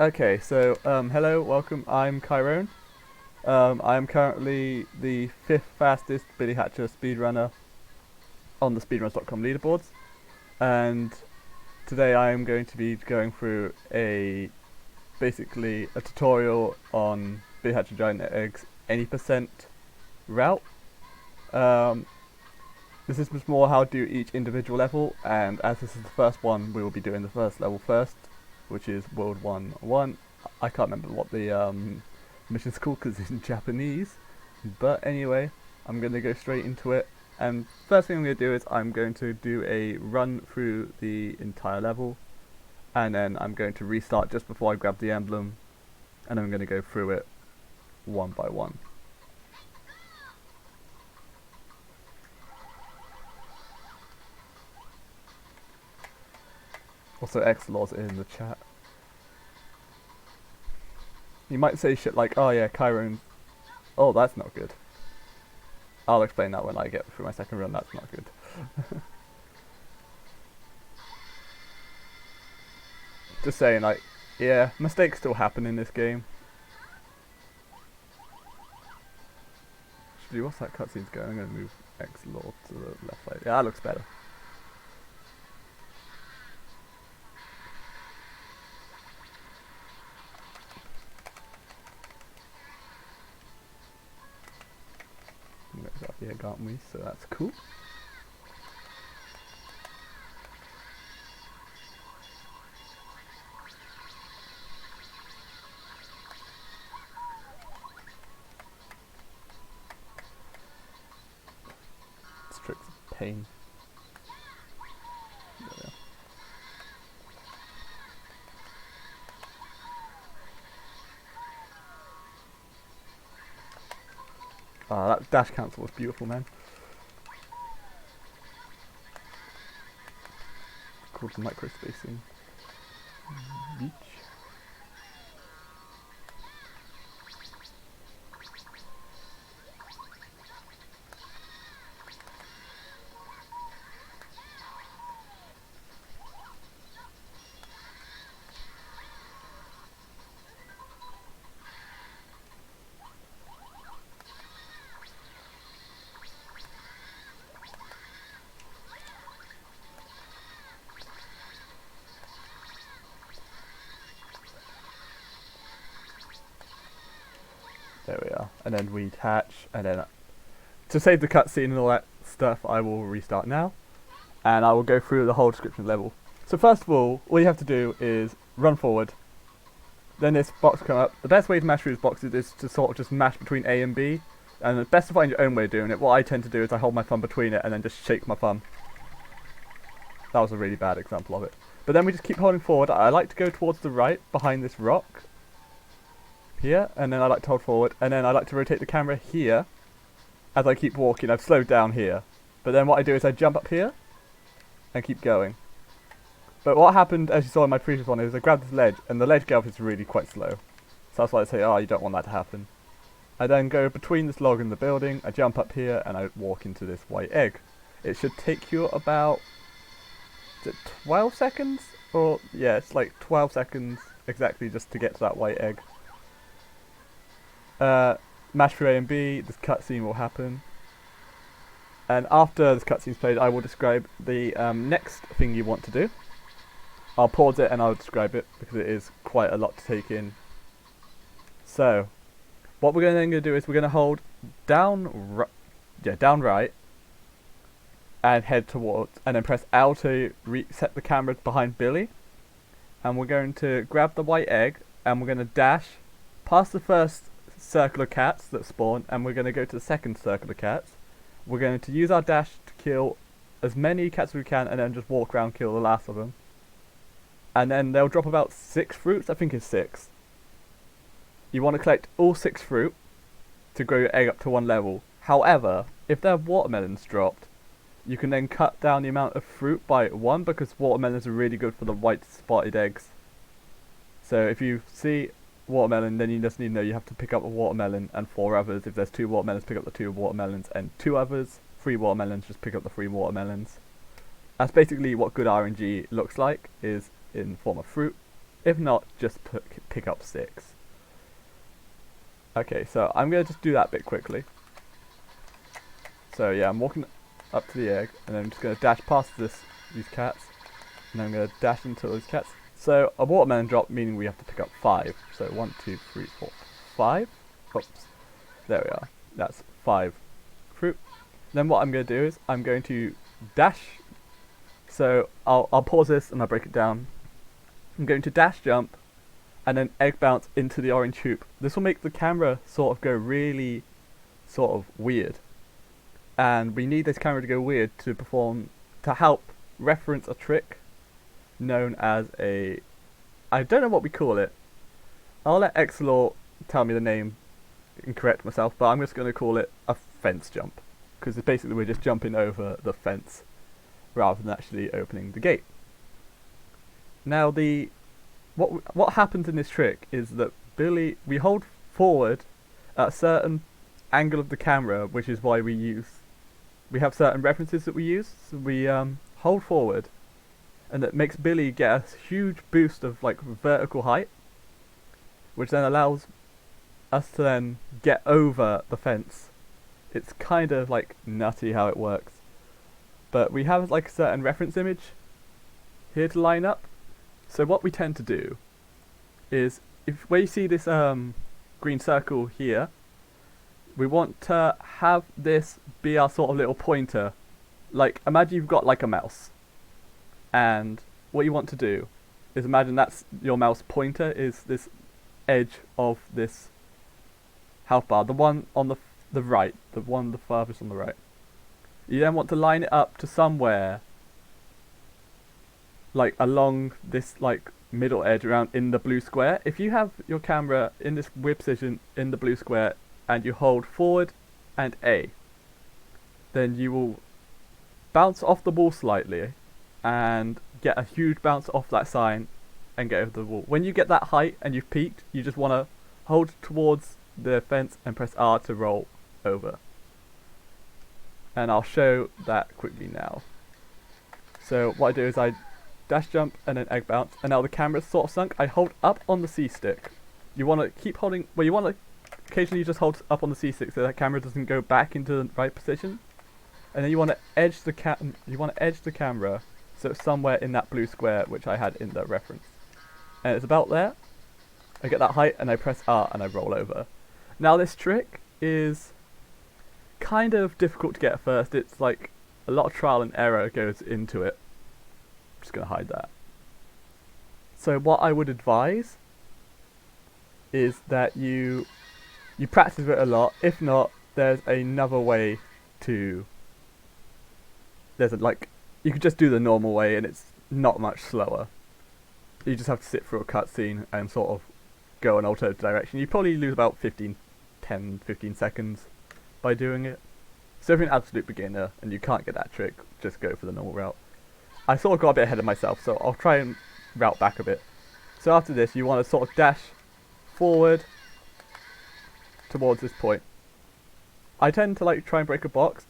Okay, so hello, welcome. I'm Chiron. I'm currently the fifth fastest Billy Hatcher speedrunner on the speedruns.com leaderboards, and today I am going to be going through basically a tutorial on Billy Hatcher Giant Eggs any percent route. Um, this is just more how to do each individual level, and as this is the first one, we will be doing the first level first, which is World 1-1. I can't remember what the mission's called because it's in Japanese, but anyway, I'm going to go straight into it. And first thing I'm going to do is I'm going to do a run through the entire level, and then I'm going to restart just before I grab the emblem, and I'm going to go through it one by one. Also, Xlaw's in the chat. You might say shit like, oh yeah, Chiron. Oh, that's not good. I'll explain that when I get through my second run, that's not good. Just saying, like, yeah, mistakes still happen in this game. Actually, what's that cutscene's going? I'm going to move Xlaw to the left side. Yeah, that looks better. Up here, can't we? So that's cool. Strict's a pain. Ah, that dash cancel was beautiful, man. Called micro spacing. Beach. There we are. And then we hatch, and then to save the cutscene and all that stuff, I will restart now, and I will go through the whole description level. So first of all you have to do is run forward. Then this box will come up. The best way to mash through this box is to sort of just mash between A and B, and it's best to find your own way of doing it. What I tend to do is I hold my thumb between it and then just shake my thumb. That was a really bad example of it. But then we just keep holding forward. I like to go towards the right, behind this rock. Here, and then I like to hold forward, and then I like to rotate the camera here. As I keep walking, I've slowed down here. But then what I do is I jump up here, and keep going. But what happened, as you saw in my previous one, is I grabbed this ledge, and the ledge go up is really quite slow. So that's why I say, oh, you don't want that to happen. I then go between this log and the building, I jump up here, and I walk into this white egg. It should take you about, is it 12 seconds? Or, yeah, it's like 12 seconds exactly just to get to that white egg. Mash through A and B, this cutscene will happen. And after this cutscene's played, I will describe the next thing you want to do. I'll pause it and I'll describe it because it is quite a lot to take in. So, what we're then going to do is we're going to hold down right, and head towards, and then press L to reset the camera behind Billy. And we're going to grab the white egg, and we're going to dash past the first circle of cats that spawn, and we're going to go to the second circle of cats. We're going to use our dash to kill as many cats as we can, and then just walk around, kill the last of them. And then they'll drop about 6 fruits, I think it's 6. You want to collect all 6 fruit to grow your egg up to 1 level. However, if their watermelons dropped, you can then cut down the amount of fruit by 1 because watermelons are really good for the white spotted eggs. So if you see watermelon, then you just need to know you have to pick up a watermelon and 4 others. If there's 2 watermelons, pick up the 2 watermelons, and 2 others. 3 watermelons, just pick up the 3 watermelons. That's basically what good RNG looks like, is in form of fruit. If not, just pick up 6. Okay, so I'm going to just do that bit quickly. So yeah, I'm walking up to the egg, and then I'm just going to dash past these cats, and then I'm going to dash into those cats. So a watermelon drop, meaning we have to pick up 5. So 1, 2, 3, 4, 5. Oops. There we are. That's 5 fruit. Then what I'm going to do is I'm going to dash. So I'll pause this and I'll break it down. I'm going to dash jump and then egg bounce into the orange hoop. This will make the camera sort of go really sort of weird. And we need this camera to go weird to help reference a trick known as I don't know what we call it. I'll let Exelor tell me the name and correct myself, but I'm just going to call it a fence jump. Because basically we're just jumping over the fence rather than actually opening the gate. Now what happens in this trick is that we hold forward at a certain angle of the camera, which is why we have certain references that we use. So we hold forward, and that makes Billy get a huge boost of like vertical height, which then allows us to then get over the fence. It's kind of like nutty how it works, but we have like a certain reference image here to line up. So what we tend to do is, where you see this green circle here, we want to have this be our sort of little pointer. Like, imagine you've got like a mouse, and what you want to do is imagine that's your mouse pointer is this edge of this health bar, the one on the right, the one the farthest on the right. You then want to line it up to somewhere like along this like middle edge around in the blue square. If you have your camera in this weird position in the blue square and you hold forward and A, then you will bounce off the wall slightly and get a huge bounce off that sign and get over the wall. When you get that height and you've peaked, you just want to hold towards the fence and press R to roll over. And I'll show that quickly now. So what I do is I dash jump and then egg bounce, and now the camera's sort of sunk. I hold up on the C stick. You want to keep holding, well, you want to occasionally just hold up on the C stick so that camera doesn't go back into the right position. And then you want to edge the camera so it's somewhere in that blue square which I had in the reference. And it's about there. I get that height and I press R and I roll over. Now this trick is kind of difficult to get at first. It's like a lot of trial and error goes into it. I'm just going to hide that. So what I would advise is that you practice it a lot. If not, there's another way to... you could just do the normal way and it's not much slower. You just have to sit through a cutscene and sort of go an alternative direction. You probably lose about 15 seconds by doing it. So if you're an absolute beginner and you can't get that trick, just go for the normal route. I sort of got a bit ahead of myself, so I'll try and route back a bit. So after this, you want to sort of dash forward towards this point. I tend to like try and break a box,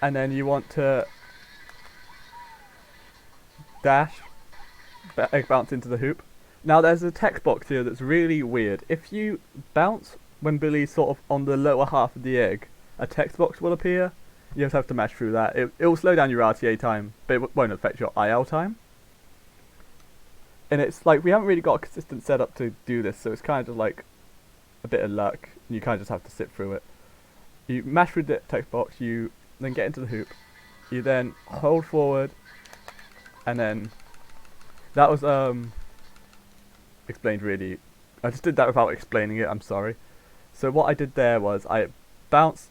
and then you want to dash, egg bounce into the hoop. Now there's a text box here that's really weird. If you bounce when Billy's sort of on the lower half of the egg, a text box will appear. You just have to mash through that. It will slow down your RTA time, but it won't affect your IL time. And it's like, we haven't really got a consistent setup to do this, so it's kind of just like a bit of luck, and you kind of just have to sit through it. You mash through the text box, you then get into the hoop, you then hold forward, and then that was explained really. I just did that without explaining it, I'm sorry. So what I did there was I bounced,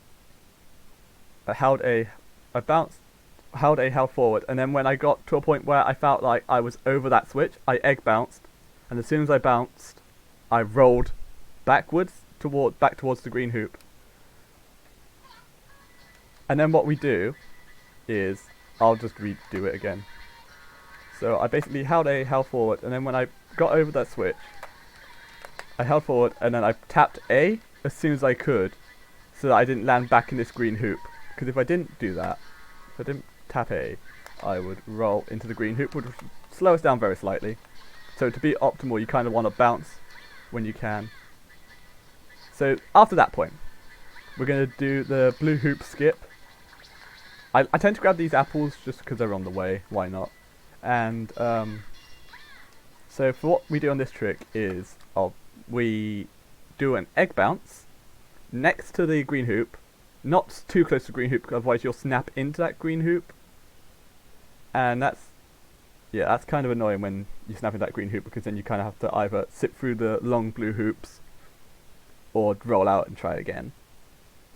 held a held forward, and then when I got to a point where I felt like I was over that switch, I egg bounced, and as soon as I bounced, I rolled backwards back towards the green hoop. And then what we do is, I'll just redo it again. So I basically held forward, and then when I got over that switch, I held forward, and then I tapped A as soon as I could, so that I didn't land back in this green hoop. Because if I didn't do that, if I didn't tap A, I would roll into the green hoop, which would slow us down very slightly. So to be optimal, you kind of want to bounce when you can. So after that point, we're going to do the blue hoop skip. I tend to grab these apples just because they're on the way, why not? And so for what we do on this trick is we do an egg bounce next to the green hoop, not too close to the green hoop, because otherwise you'll snap into that green hoop. And that's kind of annoying when you snap into that green hoop, because then you kind of have to either sit through the long blue hoops or roll out and try again.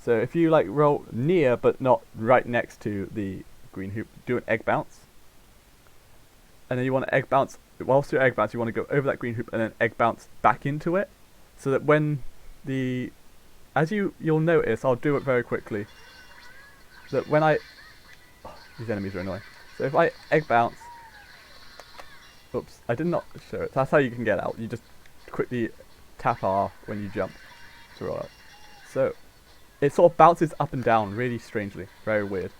So if you like roll near but not right next to the green hoop, do an egg bounce. And then you want to egg bounce, whilst you're egg bounce, you want to go over that green hoop and then egg bounce back into it. So that when as you'll notice, I'll do it very quickly, that when these enemies are annoying. So if I egg bounce, oops, I did not show it. That's how you can get out. You just quickly tap R when you jump to roll out. So it sort of bounces up and down really strangely, very weird.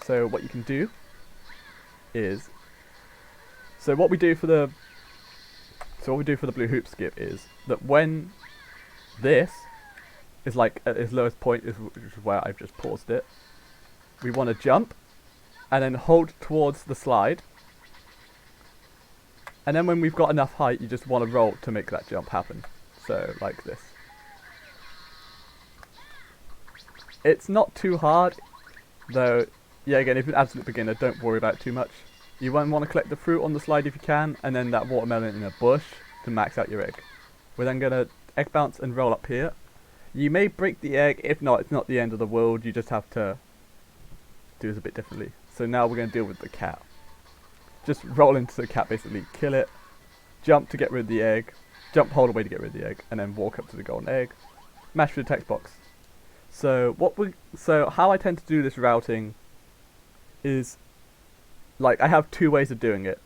So what you can do is, what we do for the blue hoop skip is that when this is like at its lowest point, which is where I've just paused it, we want to jump and then hold towards the slide. And then when we've got enough height, you just want to roll to make that jump happen. So like this. It's not too hard, though. Yeah, again, if you're an absolute beginner, don't worry about it too much. You won't want to collect the fruit on the slide if you can, and then that watermelon in a bush to max out your egg. We're then going to egg bounce and roll up here. You may break the egg. If not, it's not the end of the world. You just have to do it a bit differently. So now we're going to deal with the cat. Just roll into the cat, basically. Kill it. Jump to get rid of the egg. Jump, hold away to get rid of the egg, and then walk up to the golden egg. Mash through the text box. So how I tend to do this routing is, like, I have two ways of doing it.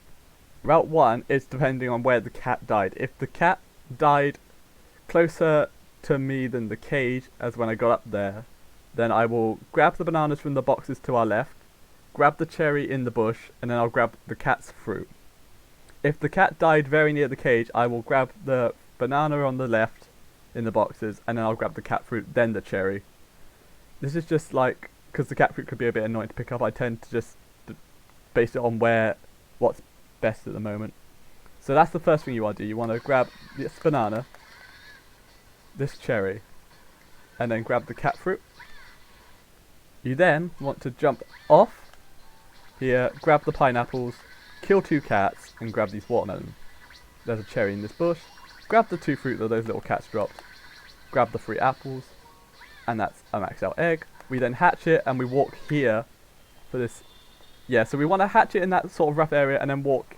Route 1 is depending on where the cat died. If the cat died closer to me than the cage as when I got up there, then I will grab the bananas from the boxes to our left, grab the cherry in the bush, and then I'll grab the cat's fruit. If the cat died very near the cage, I will grab the banana on the left in the boxes, and then I'll grab the cat fruit, then the cherry. This is just like, because the cat fruit could be a bit annoying to pick up, I tend to just base it on what's best at the moment. So that's the first thing you want to do. You want to grab this banana, this cherry, and then grab the cat fruit. You then want to jump off here, grab the pineapples, kill 2 cats, and grab these watermelons. There's a cherry in this bush. Grab the 2 fruit that those little cats dropped. Grab the 3 apples, and that's a maxed out egg. We then hatch it, and we walk here for this. Yeah, so we want to hatch it in that sort of rough area, and then walk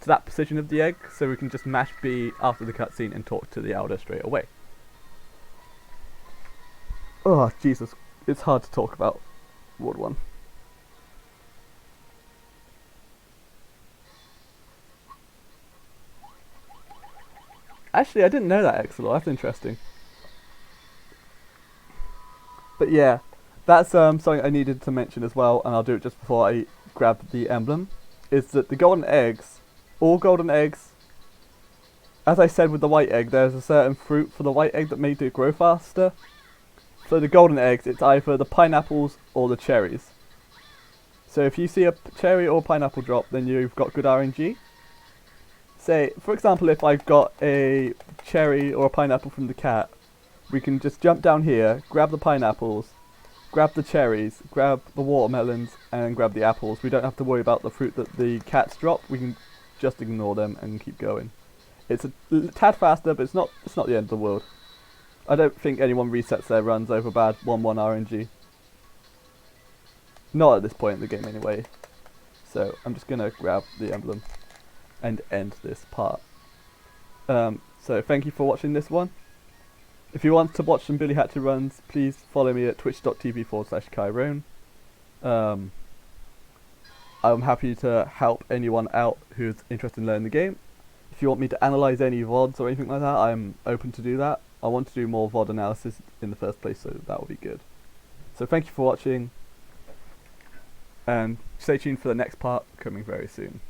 to that position of the egg, so we can just mash B after the cutscene and talk to the elder straight away. Oh, Jesus. It's hard to talk about Ward 1. Actually, I didn't know that, Exelor. That's interesting. But yeah, that's something I needed to mention as well, and I'll do it just before I grab the emblem, is that the golden eggs, all golden eggs, as I said with the white egg, there's a certain fruit for the white egg that made it grow faster. For the golden eggs, it's either the pineapples or the cherries. So if you see a cherry or pineapple drop, then you've got good RNG. Say, for example, if I've got a cherry or a pineapple from the cat, we can just jump down here, grab the pineapples, grab the cherries, grab the watermelons, and grab the apples. We don't have to worry about the fruit that the cats drop. We can just ignore them and keep going. It's a tad faster, but it's not the end of the world. I don't think anyone resets their runs over bad 1-1 RNG. Not at this point in the game anyway. So I'm just going to grab the emblem and end this part. So thank you for watching this one. If you want to watch some Billy Hatcher runs, please follow me at twitch.tv/Kyrone. I'm happy to help anyone out who's interested in learning the game. If you want me to analyse any VODs or anything like that, I'm open to do that. I want to do more VOD analysis in the first place, so that will be good. So thank you for watching, and stay tuned for the next part coming very soon.